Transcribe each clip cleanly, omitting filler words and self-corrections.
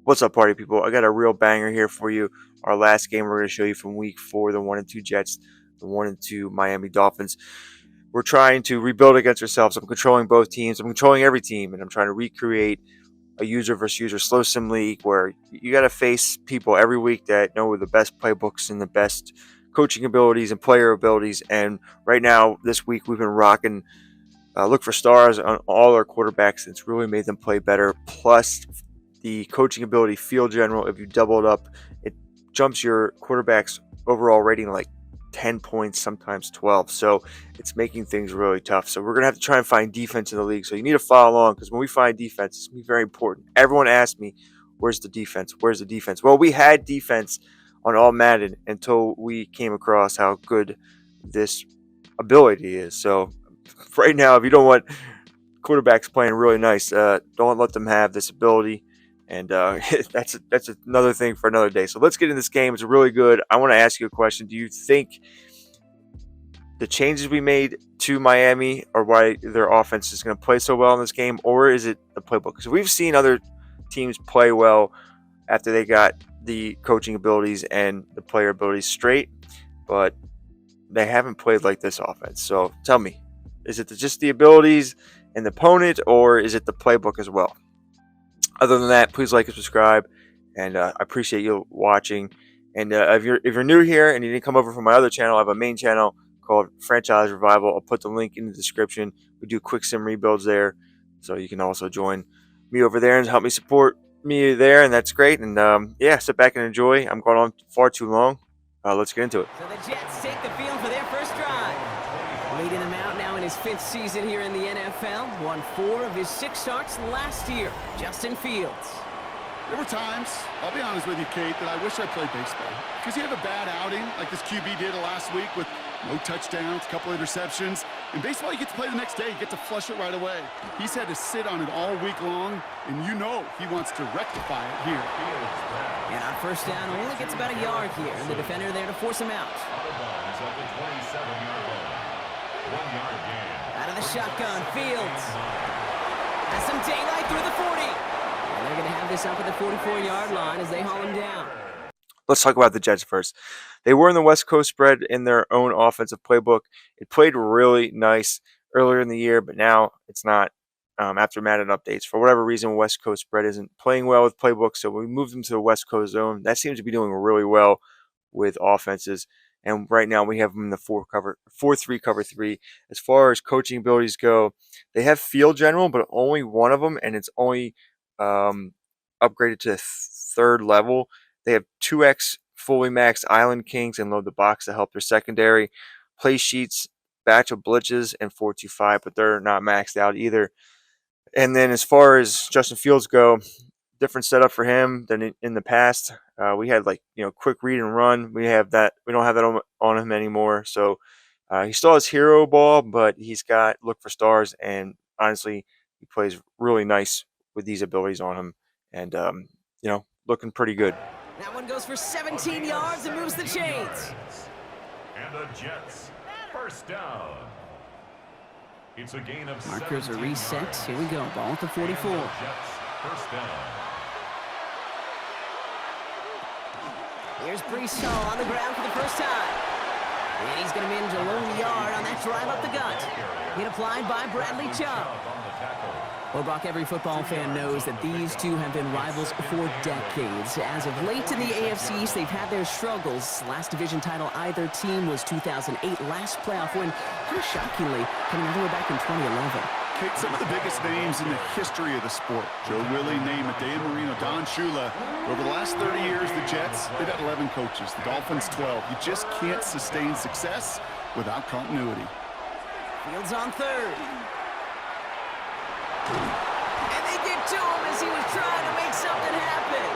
What's up, party people? I got a real banger here for you. Our last game we're going to show you from week 4, the 1-2 Jets, the 1-2 Miami Dolphins. We're trying to rebuild against ourselves. I'm controlling both teams. I'm controlling every team, and I'm trying to recreate a user versus user slow sim league where you got to face people every week that know the best playbooks and the best coaching abilities and player abilities. And right now, this week, we've been rocking look for stars on all our quarterbacks. It's really made them play better. Plus, the coaching ability, field general, if you double it up, it jumps your quarterback's overall rating like 10 points, sometimes 12. So it's making things really tough. So we're going to have to try and find defense in the league. So you need to follow along because when we find defense, it's going to be very important. Everyone asks me, where's the defense? Where's the defense? Well, we had defense on all Madden until we came across how good this ability is. So right now, if you don't want quarterbacks playing really nice, don't let them have this ability. And that's another thing for another day. So let's get in this game. It's really good. I want to ask you a question. Do you think the changes we made to Miami are why their offense is going to play so well in this game, or is it the playbook? Because we've seen other teams play well after they got the coaching abilities and the player abilities straight, but they haven't played like this offense. So tell me, is it just the abilities and the opponent, or is it the playbook as well? Other than that, please like and subscribe, and I appreciate you watching. And if you're new here and you didn't come over from my other channel, I have a main channel called Franchise Revival. I'll put the link in the description. We do quick sim rebuilds there, so you can also join me over there and help me support me there, and that's great. And yeah, sit back and enjoy. I'm going on far too long. Let's get into it. So the Jets take the field for their first drive. Leading them out now in his 5th season here in the NFL. Won 4 of his 6 starts last year. Justin Fields. There were times, I'll be honest with you, Kate, that I wish I played baseball. Because you have a bad outing, like this QB did last week with no touchdowns, a couple interceptions. In baseball, you get to play the next day. You get to flush it right away. He's had to sit on it all week long, and you know he wants to rectify it here. And our first down only gets about a yard here. The defender there to force him out. Out of the shotgun, Fields. Has some daylight through the 40. And they're going to have this up at the 44-yard line as they haul him down. Let's talk about the Jets first. They were in the West Coast spread in their own offensive playbook. It played really nice earlier in the year, but now it's not. After Madden updates, for whatever reason, West Coast spread isn't playing well with playbooks, so we moved them to the West Coast zone. That seems to be doing really well with offenses. And right now we have them in the 4-3 cover 3. As far as coaching abilities go, they have field general, but only one of them, and it's only upgraded to 3rd level. They have 2x fully maxed Island Kings and load the box to help their secondary. Play sheets, batch of blitzes, and 4-2-5, but they're not maxed out either. And then as far as Justin Fields go, different setup for him than in the past. We had quick read and run. We have that. We don't have that on him anymore. So he still has hero ball, but he's got look for stars. And honestly, he plays really nice with these abilities on him. And looking pretty good. That one goes for 17 yards and moves the chains. And the Jets first down. It's a gain of markers are reset. Here we go. Ball at the 44. Jets first down. Here's Brees Hall on the ground for the first time. And he's going to manage a lone yard on that drive up the gut. Hit applied by Bradley Chubb. Well, Brock, every football fan knows that these two have been rivals for decades. As of late in the AFC East, they've had their struggles. Last division title either team was 2008. Last playoff win, kind of shockingly, coming all the way back in 2011. Kate, some of the biggest names in the history of the sport. Joe Willie, Namath, Dan Marino, Don Shula. Over the last 30 years, the Jets, they've had 11 coaches. The Dolphins, 12. You just can't sustain success without continuity. Fields on 3rd. And they get to him as he was trying to make something happen.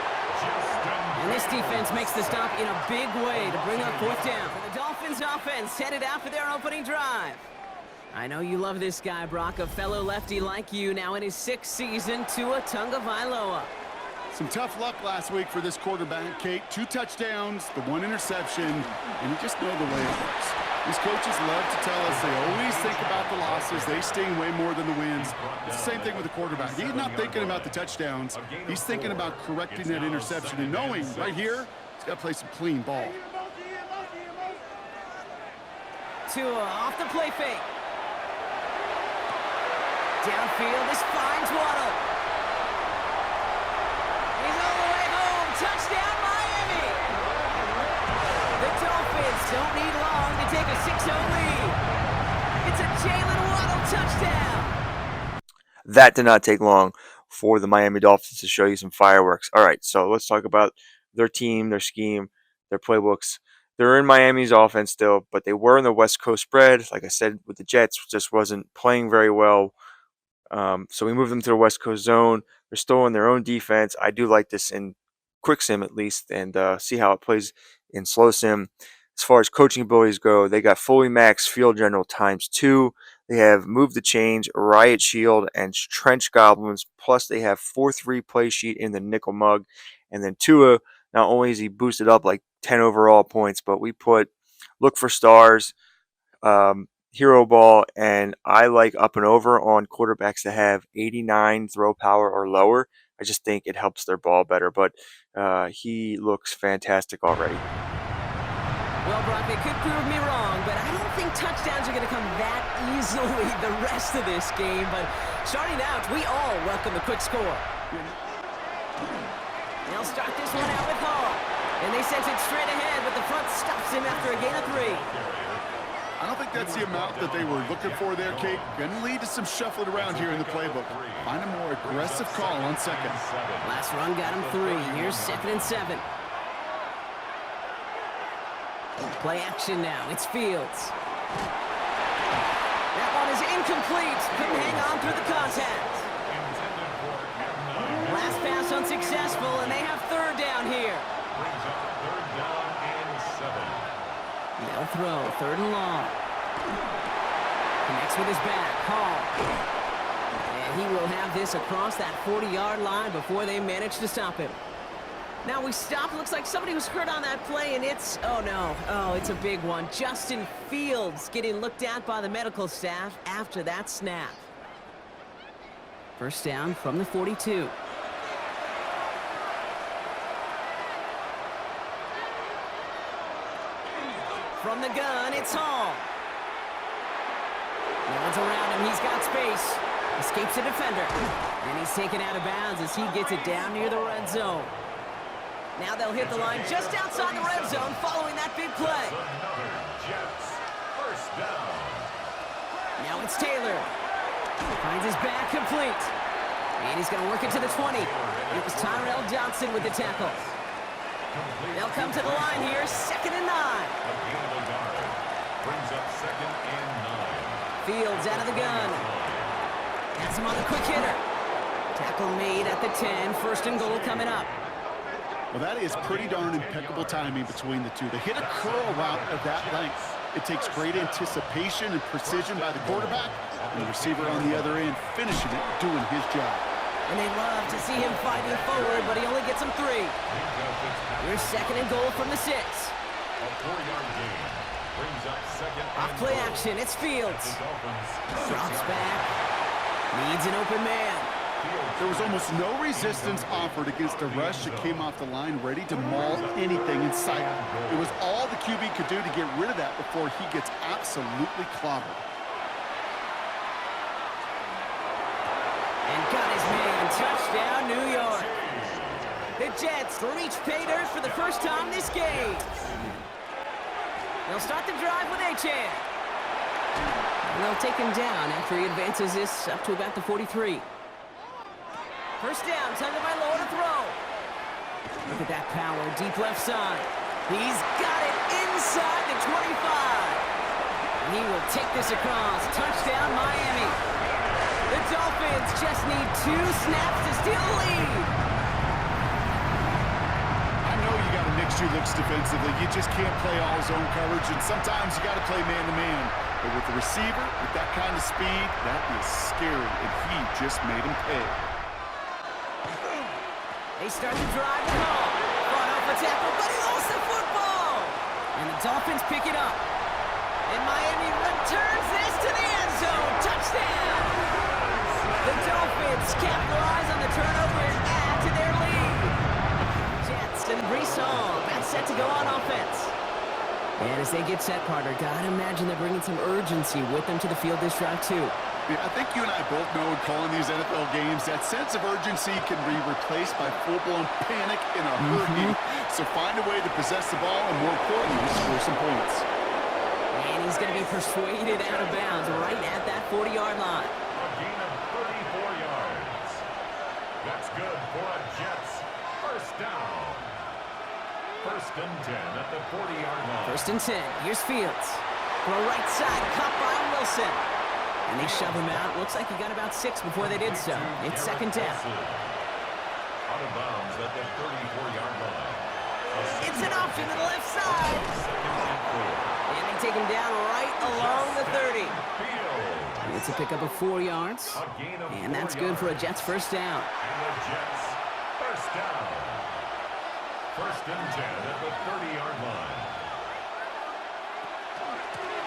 And this defense makes the stop in a big way to bring up 4th down. For the Dolphins offense headed out for their opening drive. I know you love this guy, Brock, a fellow lefty like you, now in his 6th season, Tua Tagovailoa. Some tough luck last week for this quarterback, Kate. 2 touchdowns, the 1 interception, and you just know the way it works. These coaches love to tell us they always think about the losses. They sting way more than the wins. It's the same thing with the quarterback. He's not thinking about the touchdowns. He's thinking about correcting that interception and knowing right here he's got to play some clean ball. Tua off the play fake. Downfield, this finds Waddle. He's all the way home. Touchdown, Miami. The Dolphins don't need long to take a 6-0 lead. It's a Jalen Waddle touchdown. That did not take long for the Miami Dolphins to show you some fireworks. All right, so let's talk about their team, their scheme, their playbooks. They're in Miami's offense still, but they were in the West Coast spread. Like I said, with the Jets, just wasn't playing very well. So we moved them to the West Coast zone. They're still in their own defense. I do like this in quick sim at least, and see how it plays in slow sim. As far as coaching abilities go, they got fully maxed field general ×2. They have moved the change, riot shield, and trench goblins. Plus, they have 4-3 play sheet in the nickel mug. And then Tua, not only is he boosted up like 10 overall points, but we put look for stars, hero ball, and I like up and over on quarterbacks that have 89 throw power or lower. I just think it helps their ball better, but he looks fantastic already. Well, Brock, they could prove me wrong, but I don't think touchdowns are going to come that easily the rest of this game. But starting out, we all welcome the quick score. They'll start this one out with Hall. And they sent it straight ahead, but the front stops him after a gain of 3. I don't think that's the amount that they were looking for there, Kate. Going to lead to some shuffling around here in the playbook. Find a more aggressive call on second. Last run got him 3. Here's 2nd and 7. Play action now. It's Fields. That one is incomplete. Couldn't hang on through the contact. Last pass unsuccessful, and they have 3rd down here. They'll throw. 3rd and long. Connects with his back. Hall. And he will have this across that 40-yard line before they manage to stop him. Now we stop. Looks like somebody was hurt on that play, and it's, oh no. Oh, it's a big one. Justin Fields getting looked at by the medical staff after that snap. 1st down from the 42. From the gun, it's Hall. No one's around him. He's got space. Escapes a defender. And he's taken out of bounds as he gets it down near the red zone. Now they'll hit the line just outside the red zone following that big play. Now it's Taylor. Finds his back complete. And he's going to work it to the 20. It was Tyrell Johnson with the tackle. They'll come to the line here, 2nd and 9. Brings up 2nd and 9. Fields out of the gun. Has him on the quick hitter. Tackle made at the 10. 1st and goal coming up. Well, that is pretty darn impeccable timing between the two. They hit a curl route of that length. It takes great anticipation and precision by the quarterback, and the receiver on the other end finishing it, doing his job. And they love to see him fighting forward, but he only gets him 3. Here's 2nd and goal from the 6. A 4-yard gain. Brings up 2nd. Off play action, it's Fields. Drops back. Needs an open man. There was almost no resistance offered against a rush that came off the line ready to maul anything in sight. It was all the QB could do to get rid of that before he gets absolutely clobbered. And got his man. Touchdown, New York. The Jets reach pay dirt for the first time this game. They'll start the drive with Achane. And they'll take him down after he advances this up to about the 43. 1st down, tended by Lowe to throw. Look at that power, deep left side. He's got it inside the 25. And he will take this across. Touchdown, Miami. The Dolphins just need 2 snaps to steal the lead. I know you got to mix your looks defensively. You just can't play all zone coverage, and sometimes you got to play man-to-man. But with the receiver, with that kind of speed, that is scary, and he just made him pay. They They start to drive the ball. Brought off a tackle, but he lost the football. And the Dolphins pick it up. And Miami returns this to the end zone. Touchdown! The Dolphins capitalize on the turnover and add to their lead. Jets and Brees Hall about set to go on offense. And as they get set, Carter, gotta imagine they're bringing some urgency with them to the field this drive, too. Yeah, I think you and I both know in calling these NFL games, that sense of urgency can be replaced by full-blown panic in a hurry. So find a way to possess the ball and, more importantly, score some points. And he's going to be persuaded out of bounds right at that 40-yard line. A gain of 34 yards. That's good for a Jets first down. First and 10 at the 40-yard line. First and 10. Here's Fields. Throw right side. Caught by Wilson. And they shove him out. Looks like he got about 6 before they did so. It's second down. Out of bounds at the 34-yard line. It's an option to the left side. And they take him down right along the 30. It's a pickup of 4 yards. And that's good for a Jets first down. And the Jets first down. First and 10 at the 30-yard line.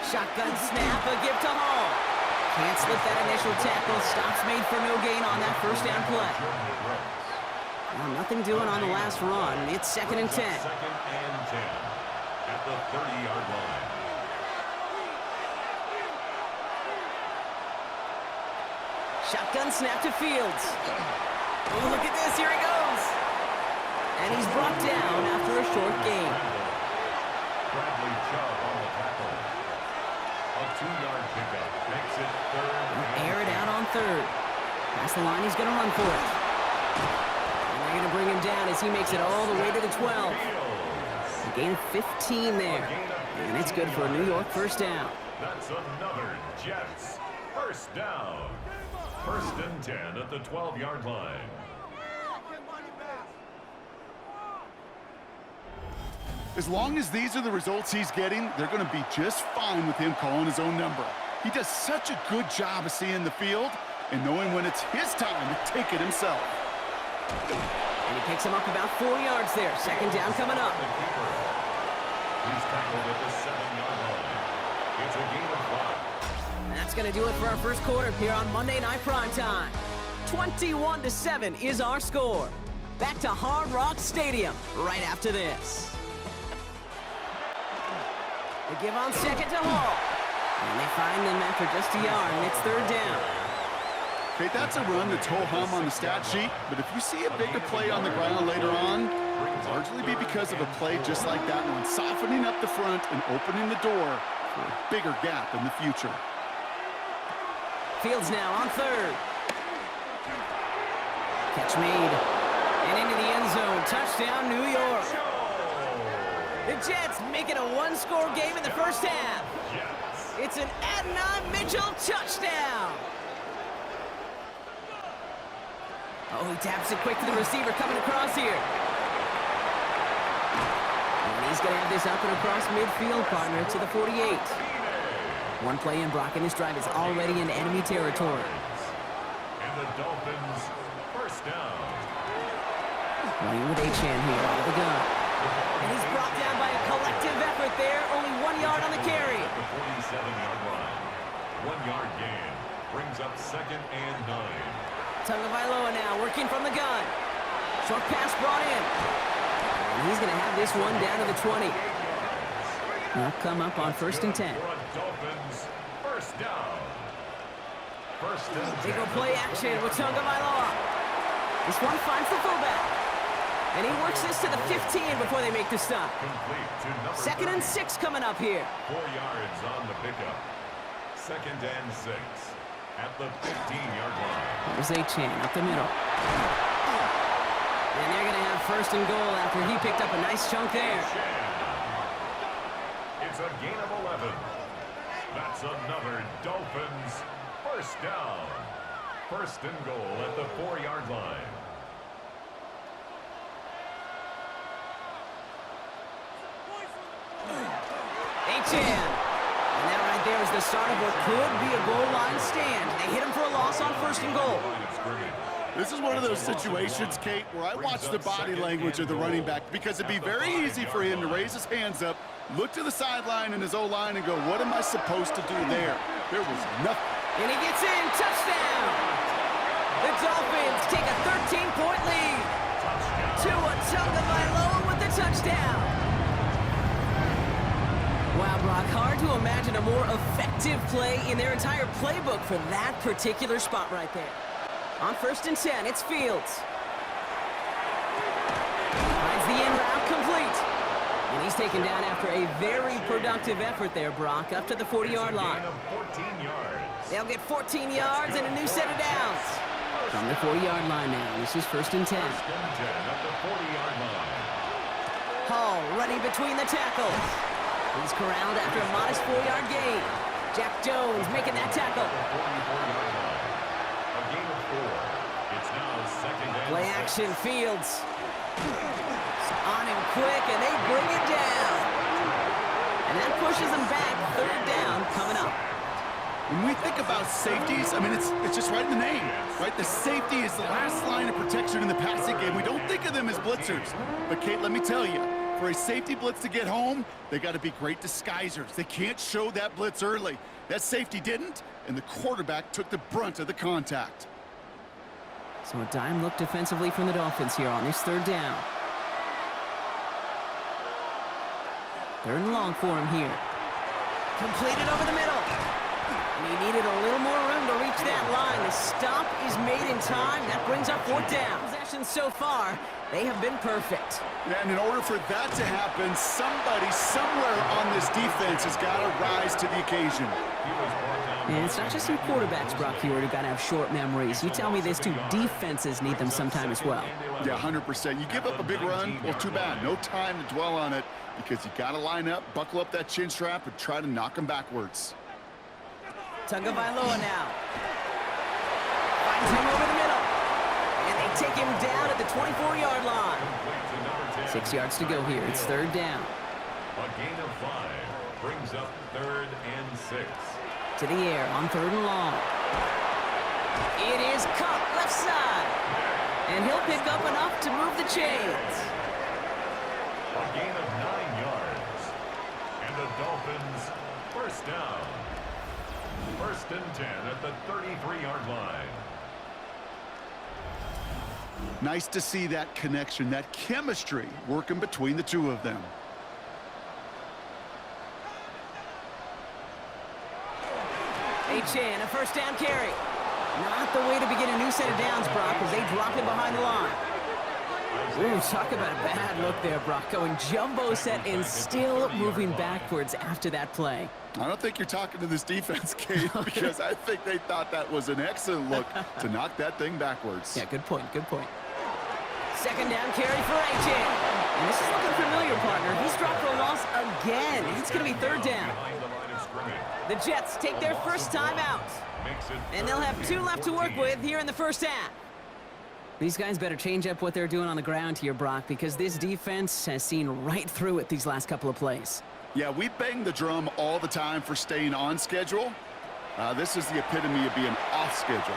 Shotgun snap, a give to Hall. Can't slip that initial tackle. Stops made for no gain on that first down play. Well, nothing doing on the last run. It's second and 10. Second and 10 at the 30-yard line. Shotgun snap to Fields. Oh, look at this. Here he goes. And he's brought down after a short gain. Bradley Chubb on the tackle. A 2-yard pickup makes it third. Air it out on third. Past the line, he's going to run for it. And they're going to bring him down as he makes it all the way to the 12. A gain of 15 there. And it's good for a New York first down. That's another Jets first down. First and 10 at the 12-yard line. As long as these are the results he's getting, they're going to be just fine with him calling his own number. He does such a good job of seeing the field and knowing when it's his time to take it himself. And he picks him up about 4 yards there. Second down coming up. He's tackled at the 7-yard line. It's a gain of 5. And that's going to do it for our first quarter here on Monday Night Primetime. 21-7 is our score. Back to Hard Rock Stadium right after this. They give on second to Hall. And they find them after just a yard, and it's third down. Okay, that's a run that's ho-hum on the stat sheet, but if you see a bigger play on the ground later on, it'll largely be because of a play just like that one, softening up the front and opening the door for a bigger gap in the future. Fields now on third. Catch made. And into the end zone. Touchdown, New York. The Jets make it a one-score game in the first half. It's an Adnan Mitchell touchdown. Oh, he taps it quick to the receiver coming across here. And he's going to have this up and across midfield, partner, to the 48. One play in, Brock, and this drive is already in enemy territory. And the Dolphins first down. Running with Achan here out of the gun. And he's brought down by a collective effort there. Only 1 yard on the carry. The 47-yard line. 1 yard gain. Brings up second and 9. Tagovailoa now working from the gun. Short pass brought in. And he's going to have this one down to the 20. They'll come up on first and 10. For a Dolphins first down. First and 10. They go play action with Tagovailoa. This one finds the fullback. And he works this to the 15 before they make the stop. Second and 6 coming up here. 4 yards on the pickup. Second and 6 at the 15-yard line. There's Achan up the middle. And they're going to have first and goal after he picked up a nice chunk there. It's a gain of 11. That's another Dolphins first down. First and goal at the 4-yard line. Achan. And that right there is the start of what could be a goal line stand. They hit him for a loss on first and goal. This is one of those situations, Kate, where I watch the body language of the running back because it'd be very easy for him to raise his hands up, look to the sideline and his O-line and go, what am I supposed to do there? There was nothing. And he gets in. Touchdown! The Dolphins take a 13-point lead. Tua Tagovailoa with the touchdown. Wow, Brock, hard to imagine a more effective play in their entire playbook for that particular spot right there. On 1st and 10, it's Fields. Finds the in route complete. And he's taken down after a very productive effort there, Brock, up to the 40-yard line. They'll get 14 yards and a new set of downs. From the 40-yard line now, this is 1st and 10. Hall running between the tackles. He's corralled after a modest 4-yard gain. Jack Jones making that tackle. Play action, Fields. On him quick, and they bring it down. And that pushes them back. 3rd down coming up. When we think about safeties, I mean, it's just right in the name, right? The safety is the last line of protection in the passing game. We don't think of them as blitzers. But, Kate, let me tell you, for a safety blitz to get home, they got to be great disguisers. They can't show that blitz early. That safety didn't, and the quarterback took the brunt of the contact. So a dime look defensively from the Dolphins here on this 3rd down. 3rd and long for him here. Completed over the middle. And he needed a little more room to reach that line. The stop is made in time. That brings up 4th down. Possessions so far, they have been perfect. And in order for that to happen, somebody somewhere on this defense has got to rise to the occasion. And it's not just some quarterbacks, Brock, here who got to have short memories. You tell me this too, defenses need them sometime as well. Yeah, 100%. You give up a big run, well, too bad. No time to dwell on it because you got to line up, buckle up that chin strap, and try to knock them backwards. Tagovailoa now. Finds him over the middle. And they take him down at the 24-yard line. 6 yards to go here. It's 3rd down. A gain of 5 brings up 3rd and 6. To the air on 3rd and long. It is caught left side. And he'll pick up enough to move the chains. A gain of 9 yards. And the Dolphins 1st down. 1st and 10 at the 33-yard line. Nice to see that connection, that chemistry working between the two of them. H.N., a 1st down carry. Not the way to begin a new set of downs, Brock, as they drop him behind the line. Ooh, talk about a bad look there, Brock. Going jumbo set and still moving backwards after that play. I don't think you're talking to this defense, Kate, because I think they thought that was an excellent look to knock that thing backwards. Yeah, good point, good point. 2nd down carry for H.N. And this is looking familiar, partner. He's dropped for a loss again. It's going to be 3rd down. The Jets take their first time out. And they'll have 2 left to work with here in the 1st half. These guys better change up what they're doing on the ground here, Brock, because this defense has seen right through it these last couple of plays. Yeah, we bang the drum all the time for staying on schedule. This is the epitome of being off schedule.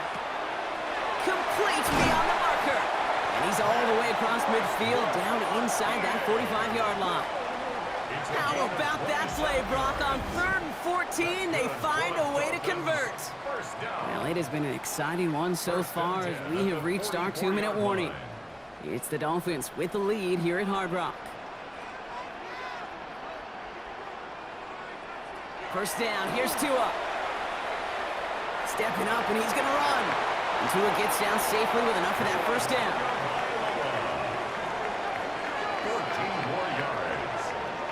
Complete beyond the marker. And he's all the way across midfield, down inside that 45-yard line. How about that play, Brock? On 3rd and 14, they find a way to convert. Well, it has been an exciting one so far as we have reached our 2-minute warning. It's the Dolphins with the lead here at Hard Rock. 1st down, here's Tua. Stepping up, and he's going to run. And Tua gets down safely with enough of that 1st down. 14 more yards.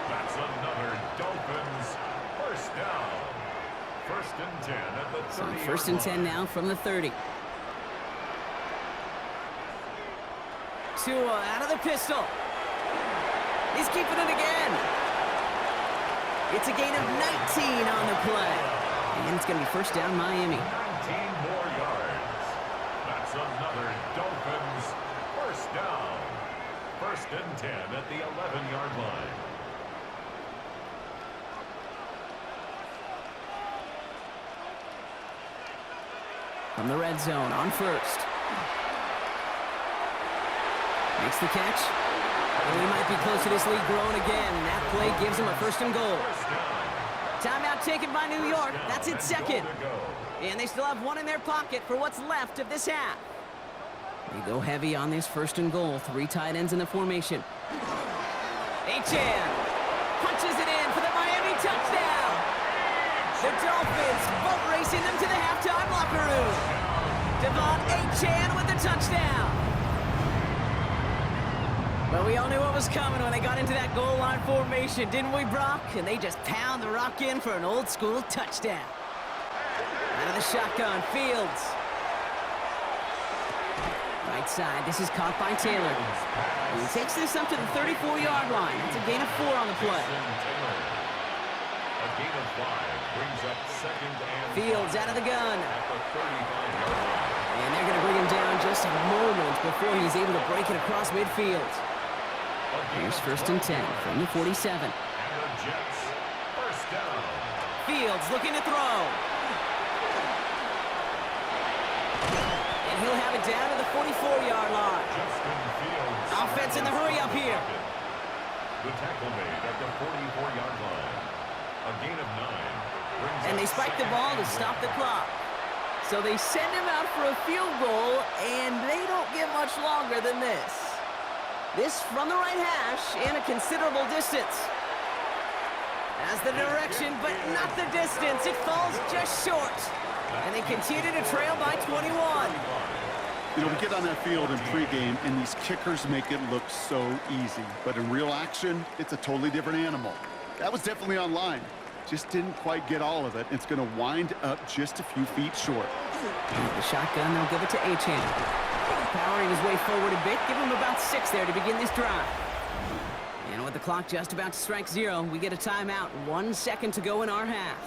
That's another Dolphins 1st down. 1st and 10 at the 30. So 1st and 10 now from the 30. Tua out of the pistol. He's keeping it again. It's a gain of 19 on the play. And it's going to be 1st down Miami. 19 more yards. That's another Dolphins 1st down. 1st and 10 at the 11-yard line. From the red zone on 1st. Makes the catch. And we might be close to this lead growing again. That play gives him a 1st and goal. Timeout taken by New York. That's its 2nd. And they still have 1 in their pocket for what's left of this half. They go heavy on this 1st and goal. 3 tight ends in the formation. Achane punches it in for the Miami touchdown. The Dolphins boat racing them to the halftime locker room. Devon Achane with the touchdown. Well, we all knew what was coming when they got into that goal line formation, didn't we, Brock? And they just pound the rock in for an old school touchdown. Out of the shotgun, Fields. Right side, this is caught by Taylor. He takes this up to the 34-yard line. That's a gain of 4 on the play. A gain of 5 brings up 2nd and Fields out of the gun. at the 35-yard line. And they're going to bring him down just a moment before he's able to break it across midfield. Here's 1st and 10 from the 47. And the Jets, 1st down. Fields looking to throw. And he'll have it down to the 44-yard line. Justin Fields. Offense in the hurry up here. The tackle made at the 44-yard line. A gain of 9 brings And up they spike the ball to stop the clock. So they send him out for a field goal, and they don't get much longer than this. This from the right hash and a considerable distance. As the direction, but not the distance. It falls just short. And they continue to trail by 21. You know, we get on that field in pregame, and these kickers make it look so easy. But in real action, it's a totally different animal. That was definitely on line. Just didn't quite get all of it. It's going to wind up just a few feet short. The shotgun, they'll give it to Achane. Powering his way forward a bit, give him about 6 there to begin this drive. And with the clock just about to strike 0, we get a timeout. 1 second to go in our half.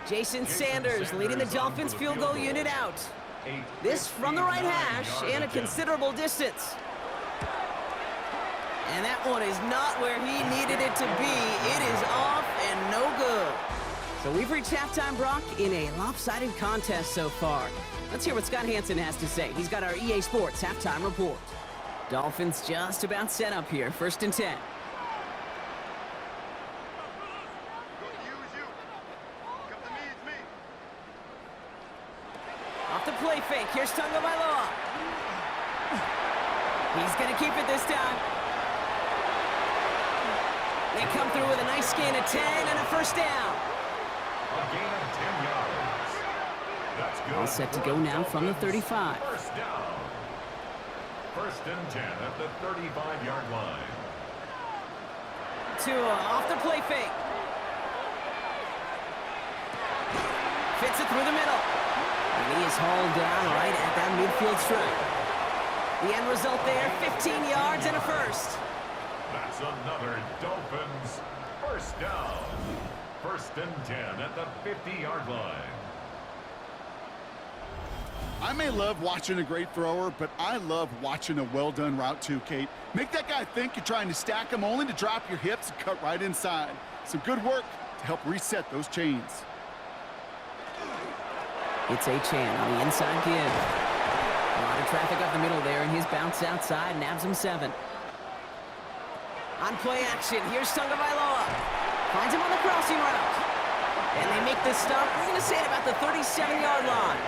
Jason Sanders leading the Dolphins field goal unit out. This from the right hash and a considerable distance. And that one is not where he needed it to be. It is off and no good. So we've reached halftime, Brock, in a lopsided contest so far. Let's hear what Scott Hansen has to say. He's got our EA Sports halftime report. Dolphins just about set up here. 1st and 10. Off the play fake. Here's Tagovailoa. He's going to keep it this time. They come through with a nice gain of 10 and a 1st down. A gain of 10 yards. That's good. All set to go now from the 35. 1st down. 1st and 10 at the 35-yard line. Tua off the play fake. Fits it through the middle. And he is hauled down right at that midfield stripe. The end result there, 15 yards and a 1st. That's another Dolphins 1st down. 1st and 10 at the 50-yard line. I may love watching a great thrower, but I love watching a well-done route too, Kate. Make that guy think you're trying to stack him only to drop your hips and cut right inside. Some good work to help reset those chains. It's Achane on the inside give. A lot of traffic up the middle there, and his bounce outside nabs him 7. On play action, here's Tagovailoa. Finds him on the crossing route. And they make this stop, we're going to say at about the 37-yard line.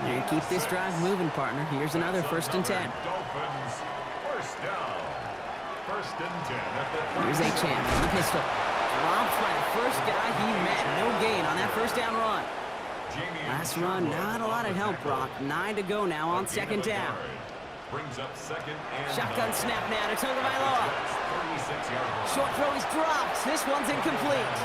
You keep this drive moving, partner. Here's another 1st and 10. Dolphins 1st down. 1st and 10 at the Here's Achane from the pistol. Dropped by the first guy he met. No gain on that 1st down run. Last run, not a lot of help, Brock. 9 to go now on 2nd down. Brings up 2nd and Shotgun snap now to Tagovailoa. 36-yard line. Short throw is dropped. This one's incomplete.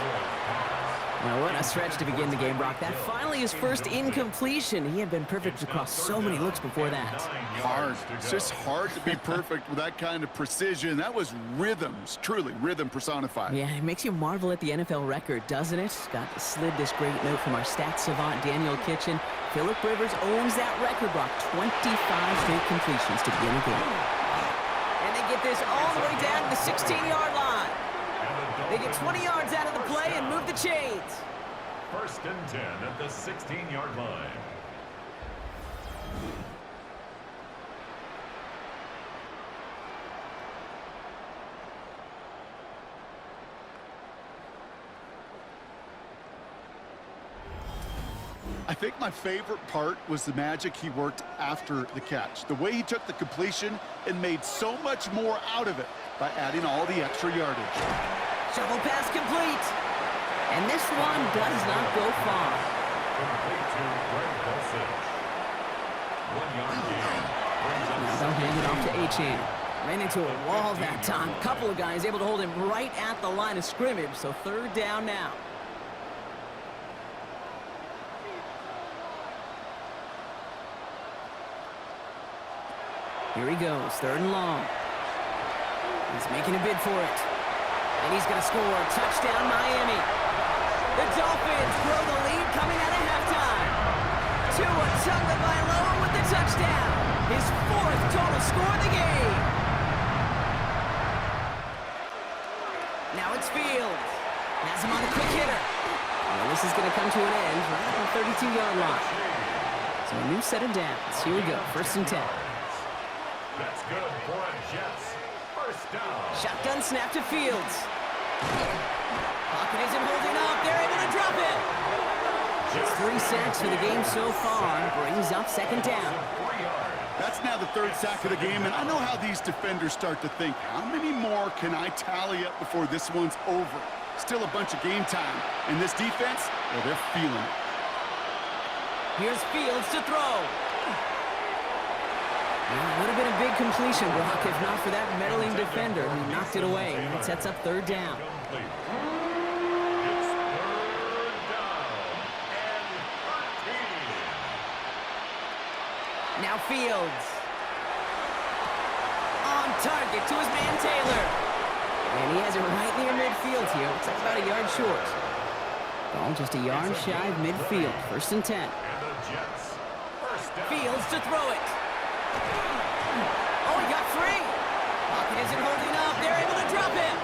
Well, what a stretch to begin the game, Brock. That finally his first incompletion. He had been perfect across so many looks before that. Hard. It's just hard to be perfect with that kind of precision. That was rhythms, truly rhythm personified. Yeah, it makes you marvel at the NFL record, doesn't it? Got slid this great note from our stats savant, Daniel Kitchen. Phillip Rivers owns that record, Brock. 25 straight completions to begin the game. And they get this all the way down to the 16-yard line. They get 20 yards out of the play and move the chains. 1st and 10 at the 16-yard line. think my favorite part was the magic he worked after the catch. The way he took the completion and made so much more out of it by adding all the extra yardage. Shovel pass complete. And this one does not go far. Complete to Greg Dulcich. 1 yard gain. Now they'll hand it off to Achane. Ran into a wall that time. Couple of guys able to hold him right at the line of scrimmage, so 3rd down now. Here he goes, 3rd and long. He's making a bid for it. And he's going to score. Touchdown, Miami. The Dolphins grow the lead coming out of halftime. Tua Tagovailoa with the touchdown. His 4th total score of the game. Now it's Fields. Has him on a quick hitter. And this is going to come to an end right at the 32-yard line. So a new set of downs. Here we go, 1st and 10. That's good for a Jets. 1st down. Shotgun snap to Fields. Pocket isn't holding up. They're able to drop it. It's 3 sacks for the game so far. Brings up 2nd down. 3 yards. That's now the 3rd sack of the game, and I know how these defenders start to think. How many more can I tally up before this one's over? Still a bunch of game time. And this defense, well, they're feeling it. Here's Fields to throw. Well, it would have been a big completion, Brock, if not for that meddling defender who knocked it away. It sets up 3rd down. Complete. It's 3rd down and 13. Now Fields. On target to his man Taylor. And he has it right near midfield here. Looks like about a yard short. Ball just a yard shy of midfield. 1st and 10. And the Jets. 1st down. Fields to throw it. Oh, he got free. Pocket isn't holding up. They're able to drop him.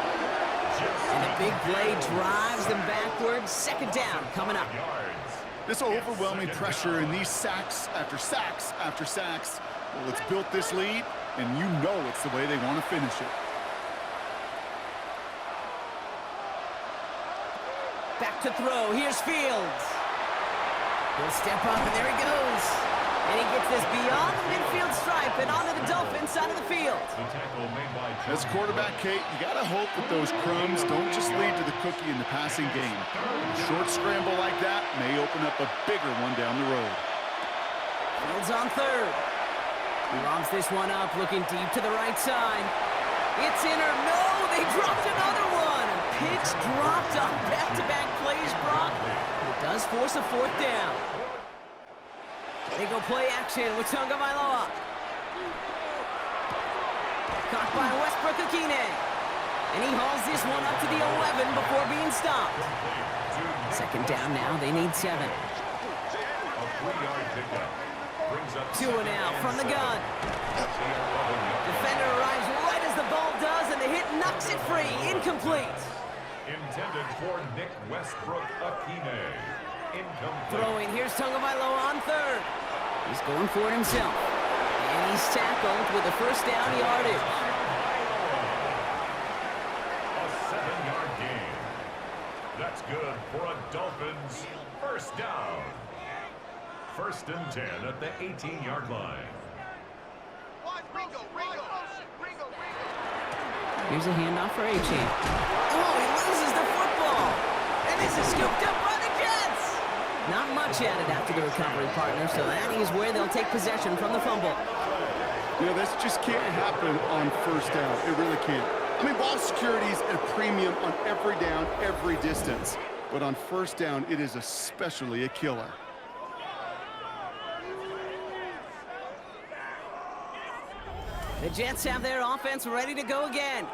And the big play drives them backwards. 2nd down coming up. Yards. This overwhelming pressure and these sacks after sacks after sacks, well, it's built this lead, and you know it's the way they want to finish it. Back to throw. Here's Fields. He'll step up, and there he goes. And he gets this beyond the midfield stripe and onto the Dolphins side of the field. The tackle made by As quarterback, Kate, you got to hope that those crumbs don't just lead to the cookie in the passing game. A short scramble like that may open up a bigger one down the road. Fields on 3rd. He lobs this one up, looking deep to the right side. It's in or no, they dropped another one. Pitch dropped on back-to-back plays, Brock. It does force a 4th down. They go play action with Tagovailoa. Caught by Westbrook-Ikhine. And he hauls this one up to the 11 before being stopped. 2nd down now, they need 7. a 3-yard pickup. Brings up 2 and out from the gun. Defender arrives right as the ball does, and the hit knocks it free. Incomplete. Intended for Nick Westbrook-Ikhine. Incomplete. Throwing, here's Tagovailoa on 3rd. He's going for it himself. And he's tackled with a 1st down yardage. A 7-yard gain. That's good for a Dolphins 1st down. 1st and 10 at the 18-yard line. Here's a handoff for Achane. Oh, he loses the football. And this is scooped up by the Jets. Not much added after the recovery, partner, so that is where they'll take possession from the fumble. You know, this just can't happen on 1st down. It really can't. I mean, ball security is at a premium on every down, every distance. But on 1st down, it is especially a killer. The Jets have their offense ready to go again.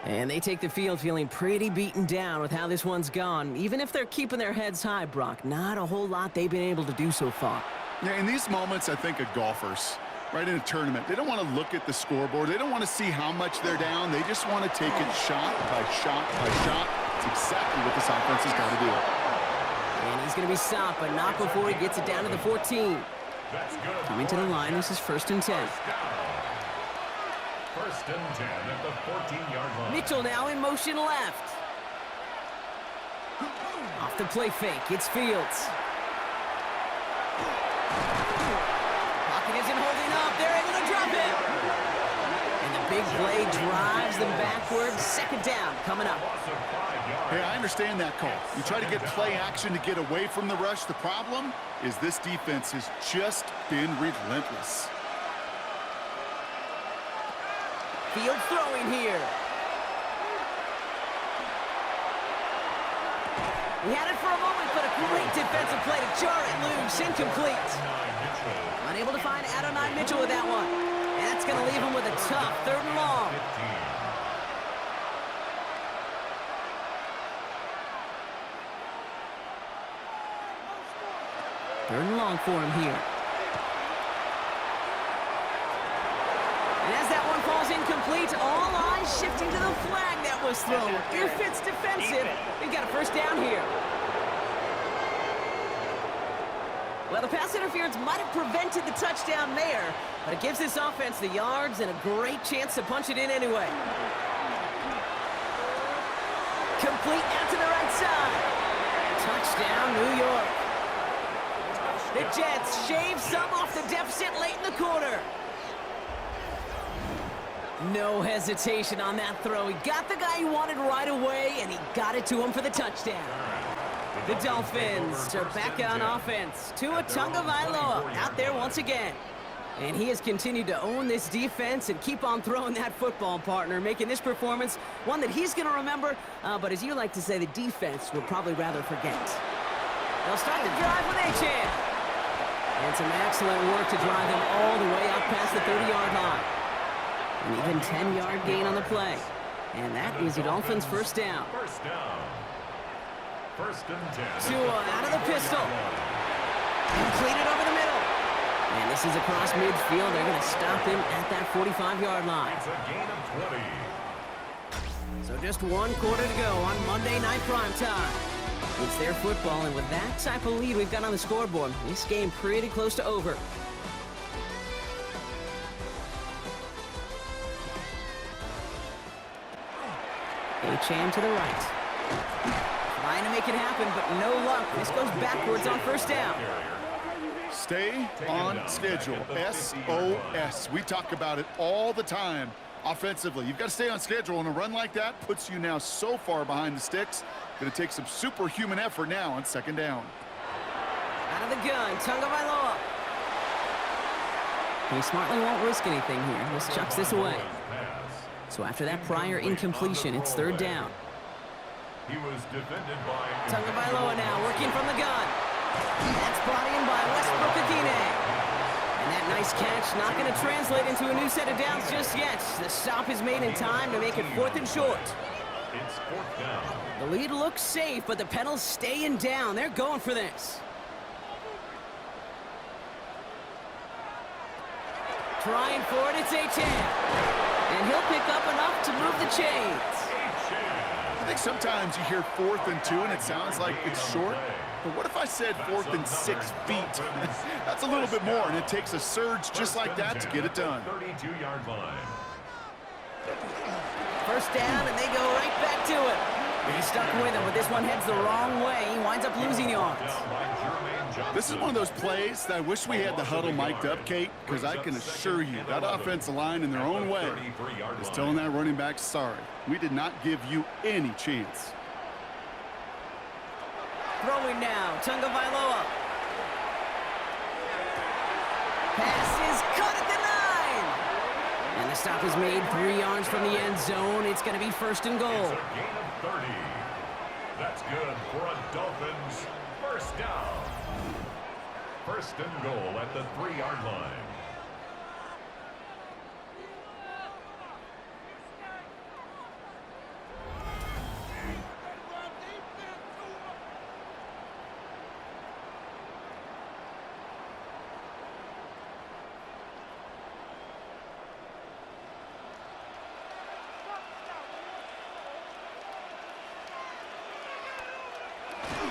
And they take the field feeling pretty beaten down with how this one's gone. Even if they're keeping their heads high, Brock, not a whole lot they've been able to do so far. Yeah, in these moments, I think of golfers, right, in a tournament. They don't want to look at the scoreboard. They don't want to see how much they're down. They just want to take it shot by shot by shot. It's exactly what this offense has got to do. And he's going to be stopped, but not before he gets it down to the 14. That's good. Coming to the line, this is 1st and 10. 1st and 10 at the 14-yard line. Mitchell now in motion left. Off the play fake, it's Fields. Big play drives them backwards. Second down coming up. Hey, I understand that call. You try to get play action to get away from the rush. The problem is this defense has just been relentless. Field throwing here. He had it for a moment, but a great defensive play to jar it loose. Incomplete. Unable to find Adonai Mitchell with that one. And that's going to leave him with a tough 3rd and long. Third and long for him here. And as that one falls incomplete, all eyes shifting to the flag that was thrown. If it's defensive, we've got a first down here. Well, the pass interference might have prevented the touchdown there, but it gives this offense the yards and a great chance to punch it in anyway. Complete out to the right side. Touchdown, New York. The Jets shave some off the deficit late in the quarter. No hesitation on that throw. He got the guy he wanted right away, and he got it to him for the touchdown. The Dolphins are back on offense. Tua Tagovailoa out there once again. And he has continued to own this defense and keep on throwing that football, partner, making this performance one that he's going to remember, but as you like to say, the defense will probably rather forget. They'll start the drive with Achane. And some excellent work to drive them all the way up past the 30-yard line. An even 10-yard gain on the play. And that is the Dolphins' first down. First and 10. Tua out of the pistol. Completed over the middle. And this is across midfield. They're going to stop him at that 45-yard line. It's a gain of 20. So just 1 quarter to go on Monday Night Primetime. It's their football, and with that type of lead we've got on the scoreboard, this game pretty close to over. Achane to the right. Trying to make it happen, but no luck. This goes backwards on first down. Stay on schedule. SOS. We talk about it all the time offensively. You've got to stay on schedule, and a run like that puts you now so far behind the sticks. Going to take some superhuman effort now on second down. Out of the gun, Tagovailoa. He smartly won't risk anything here. Just chucks this away. So after that prior incompletion, it's third down. He was defended by Tagovailoa now working from the gun. That's brought in by Westbrook Akine. And that nice catch not going to translate into a new set of downs just yet. The stop is made in time to make it 4th and short. It's 4th down. The lead looks safe, but the Pedals staying down. They're going for this. Trying for it, it's Achane. And he'll pick up enough to move the chains. I think sometimes you hear 4th and 2 and it sounds like it's short. But what if I said 4th and 6 feet? That's a little bit more, and it takes a surge just like that to get it done. 32-yard line. First down, and they go right back to it. He's stuck with him, but this one heads the wrong way. He winds up losing yards. This is one of those plays that I wish we had the huddle mic'd up, Kate, because I can assure you that offensive line in their own way is telling that running back, sorry, we did not give you any chance. Throwing now, Tagovailoa. Pass is caught at the 9. And the stop is made 3 yards from the end zone. It's going to be first and goal. It's a gain of 30. That's good for a Dolphins first down. First and goal at the 3-yard line.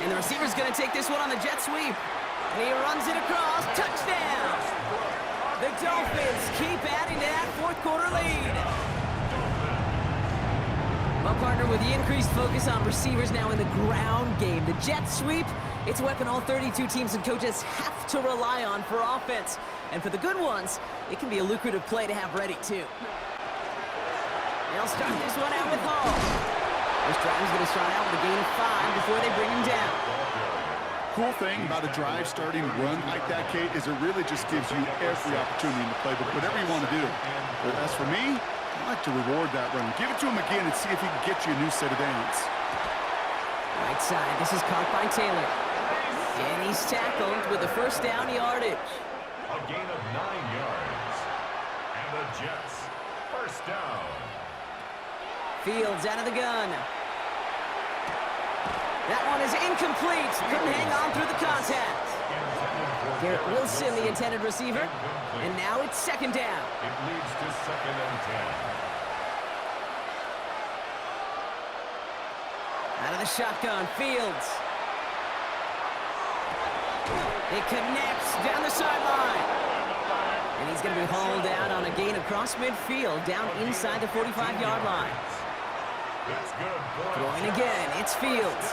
And the receiver's going to take this one on the jet sweep. And he runs it across. Touchdown! The Dolphins keep adding to that 4th quarter lead. Well, partner, with the increased focus on receivers now in the ground game, the jet sweep, it's a weapon all 32 teams and coaches have to rely on for offense. And for the good ones, it can be a lucrative play to have ready, too. They'll start this one out with Hall. This drive is going to start out with a gain of 5 before they bring him down. Cool thing about a drive starting run like that, Kate, is it really just gives you every opportunity in the playbook, whatever you want to do. But as for me, I like to reward that run. Give it to him again and see if he can get you a new set of downs. Right side, this is caught by Taylor. And he's tackled with the first down yardage. A gain of 9 yards. And the Jets, first down. Fields out of the gun. That one is incomplete. Couldn't hang on through the contact. Garrett Wilson, the intended receiver. And now it's second down. It leads to 2nd and 10. Out of the shotgun, Fields. It connects down the sideline. And he's going to be hauled out on a gain across midfield, down inside the 45-yard line. That's good. Throwing again, it's Fields.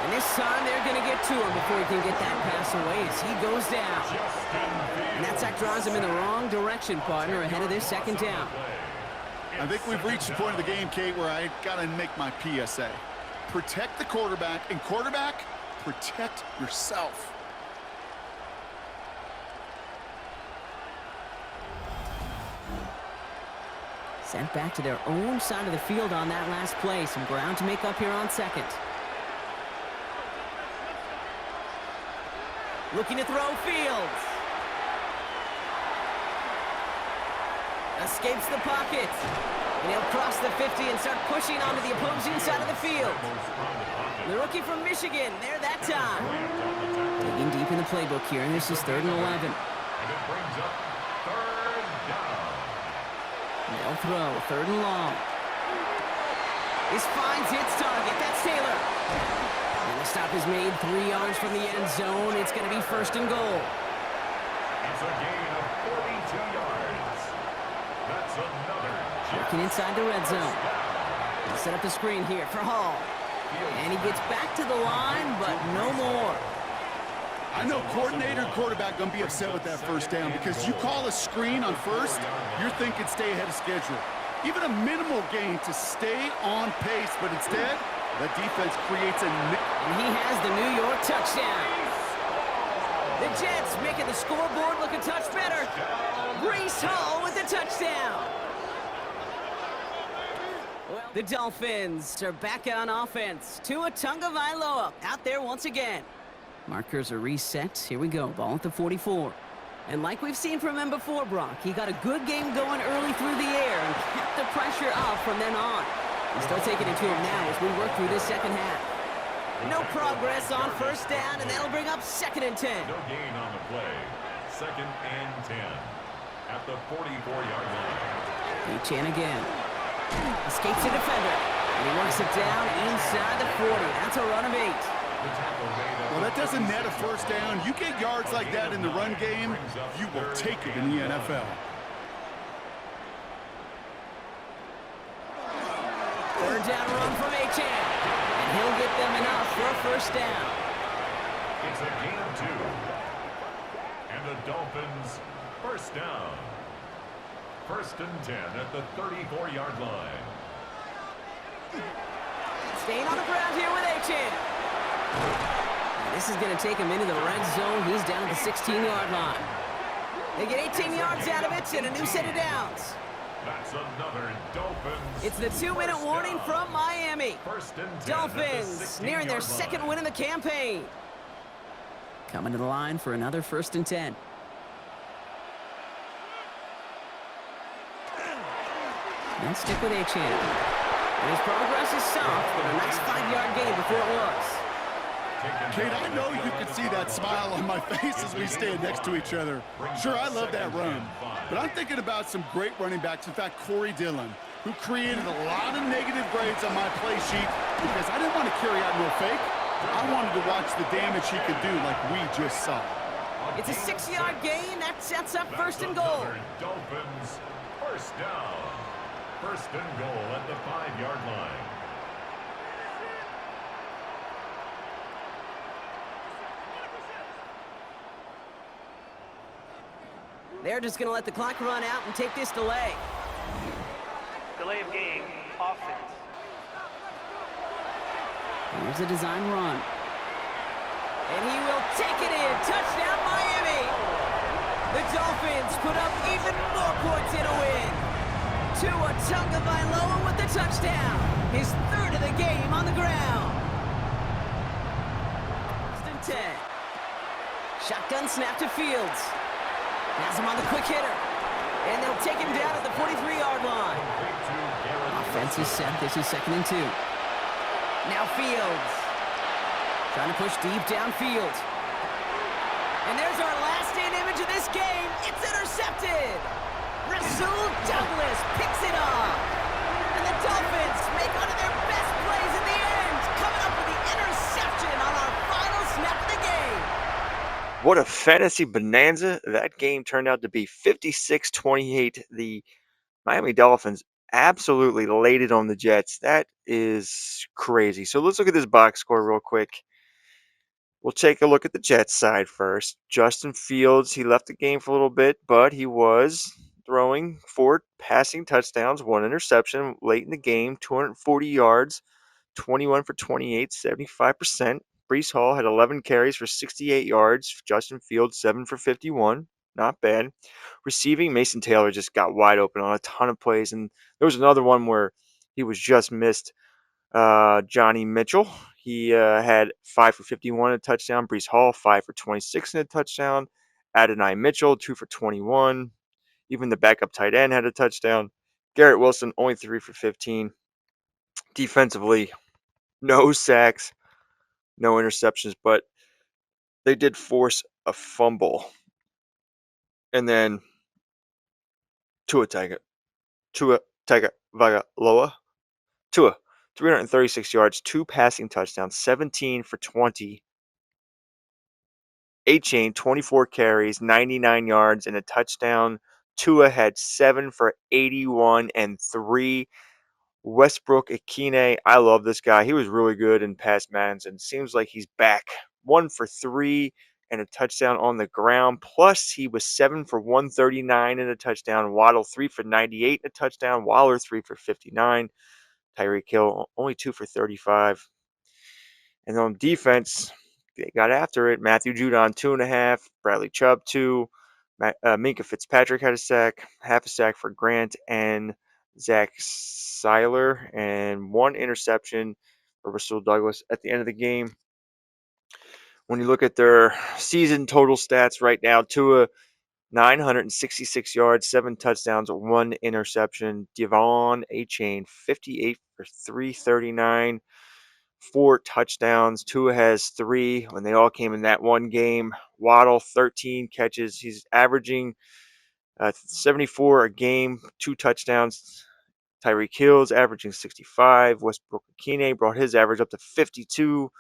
And this time they're going to get to him before he can get that pass away as he goes down. And that sack draws him in the wrong direction, partner, ahead of this second down. I think we've reached the point of the game, Kate, where I got to make my PSA. Protect the quarterback, and quarterback, protect yourself. Sent back to their own side of the field on that last play. Some ground to make up here on second. Looking to throw, Fields. Escapes the pocket. And he'll cross the 50 and start pushing onto the opposing side of the field. The rookie from Michigan, there that time. Digging deep in the playbook here, and this is 3rd and 11. And it brings up 3rd down. They'll throw, 3rd and long. This finds its target, that's Taylor. And the stop is made 3 yards from the end zone. It's going to be 1st and goal. It's a gain of 42 yards. That's another Working inside the red zone. He'll set up the screen here for Hall. And he gets back to the line, but no more. I know coordinator and quarterback going to be upset with that first down because you call a screen on first, you're thinking stay ahead of schedule. Even a minimal gain to stay on pace, but instead, that defense creates a... And he has the New York touchdown. The Jets making the scoreboard look a touch better. Breece Hall with the touchdown. Well, the Dolphins are back on offense. Tua Tagovailoa out there once again. Markers are reset. Here we go. Ball at the 44. And like we've seen from him before, Brock, he got a good game going early through the air and kept the pressure up from then on. He's still taking it to him now as we work through this second half. No progress on first down, and that'll bring up 2nd and 10. No gain on the play. 2nd and 10 at the 44-yard line. Chan again. Escapes the defender. And he works it down inside the 40. That's a run of 8. Well, that doesn't net a first down. You get yards like that in the run game, you will take it in the NFL. 3rd down run from Chan. And he'll get them enough for a first down. It's a gain of 2. And the Dolphins, first down. 1st and 10 at the 34-yard line. Staying on the ground here with Chan. This is going to take him into the red zone. He's down at the 16-yard line. They get 18 yards out of it and a new set of downs. That's another Dolphins. It's the 2-minute warning from Miami. 1st and 10 Dolphins nearing their 2nd win in the campaign. Coming to the line for another 1st and 10. They'll stick with Chan. And his progress is soft, but a nice 5-yard gain before it was. Kate, I know you can see that smile on my face as we stand next to each other. Sure, I love that run. But I'm thinking about some great running backs. In fact, Corey Dillon, who created a lot of negative grades on my play sheet because I didn't want to carry out no fake. I wanted to watch the damage he could do like we just saw. It's a 6-yard gain. That sets up 1st and goal. Dolphins, first down. 1st and goal at the 5-yard line. They're just going to let the clock run out and take this delay. Here's a design run. And he will take it in. Touchdown, Miami. The Dolphins put up even more points in a win. Tua Tagovailoa with the touchdown. His third of the game on the ground. 10. Shotgun snap to Fields. Has him on the quick hitter. And they'll take him down at the 43-yard line. Offense is set. This is 2nd and 2. Now Fields. Trying to push deep downfield. And there's our last-stand image of this game. It's intercepted. Rasul Douglas picks it up. And the Dolphins make one of their best plays in the end. Coming up with the interception on our final snap of the game. What a fantasy bonanza that game turned out to be. 56-28. The Miami Dolphins absolutely laid it on the Jets. That is crazy. So let's look at this box score real quick. We'll take a look at the Jets side first. Justin Fields, he left the game for a little bit, but he was throwing 4 passing touchdowns, 1 interception late in the game, 240 yards, 21 for 28, 75%. Brees Hall had 11 carries for 68 yards. Justin Fields, 7 for 51. Not bad. Receiving, Mason Taylor just got wide open on a ton of plays. And there was another one where he was just missed. Johnny Mitchell, he had 5 for 51 and a touchdown. Brees Hall, 5 for 26 and a touchdown. Adonai Mitchell, 2 for 21. Even the backup tight end had a touchdown. Garrett Wilson, only 3 for 15. Defensively, no sacks, no interceptions, but they did force a fumble. And then Tua Tagovailoa, 336 yards, 2 passing touchdowns, 17 for 20. A-Chain, 24 carries, 99 yards, and a touchdown. Tua had 7 for 81 and 3. Westbrook Akine, I love this guy. He was really good in past Maddens, and seems like he's back. 1 for 3 and a touchdown on the ground. Plus, he was 7 for 139 and a touchdown. Waddle, 3 for 98 and a touchdown. Waller, 3 for 59. Tyreek Hill, only 2 for 35. And on defense, they got after it. Matthew Judon, 2.5. Bradley Chubb, 2. Minka Fitzpatrick had a sack. Half a sack for Grant and Zach Seiler. And 1 interception for Rasul Douglas at the end of the game. When you look at their season total stats right now, Tua, 966 yards, 7 touchdowns, 1 interception. Devon A-Chain, 58 for 339. 4 touchdowns. Tua has 3 when they all came in that one game. Waddle, 13 catches. He's averaging 74 a game, 2 touchdowns. Tyreek Hill's averaging 65. Westbrook Akine brought his average up to 52.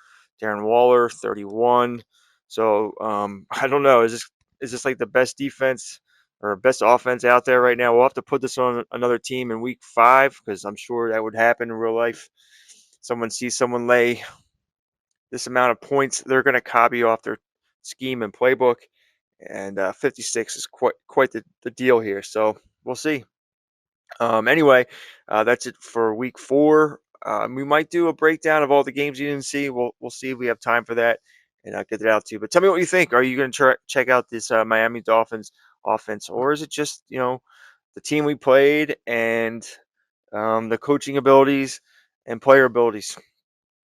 Darren Waller, 31. So I don't know. Is this like the best defense or best offense out there right now? We'll have to put this on another team in week 5 because I'm sure that would happen in real life. Someone sees someone lay this amount of points, they're going to copy off their scheme and playbook. And 56 is quite the deal here. So we'll see. Anyway, that's it for week 4. We might do a breakdown of all the games you didn't see. We'll see if we have time for that, and I'll get it out to you. But tell me what you think. Are you going to check out this Miami Dolphins offense, or is it just the team we played and the coaching abilities and player abilities?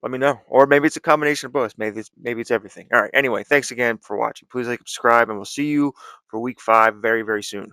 Let me know. Or maybe it's a combination of both. Maybe it's everything. All right. Anyway, thanks again for watching. Please like, subscribe, and we'll see you for week 5 very, very soon.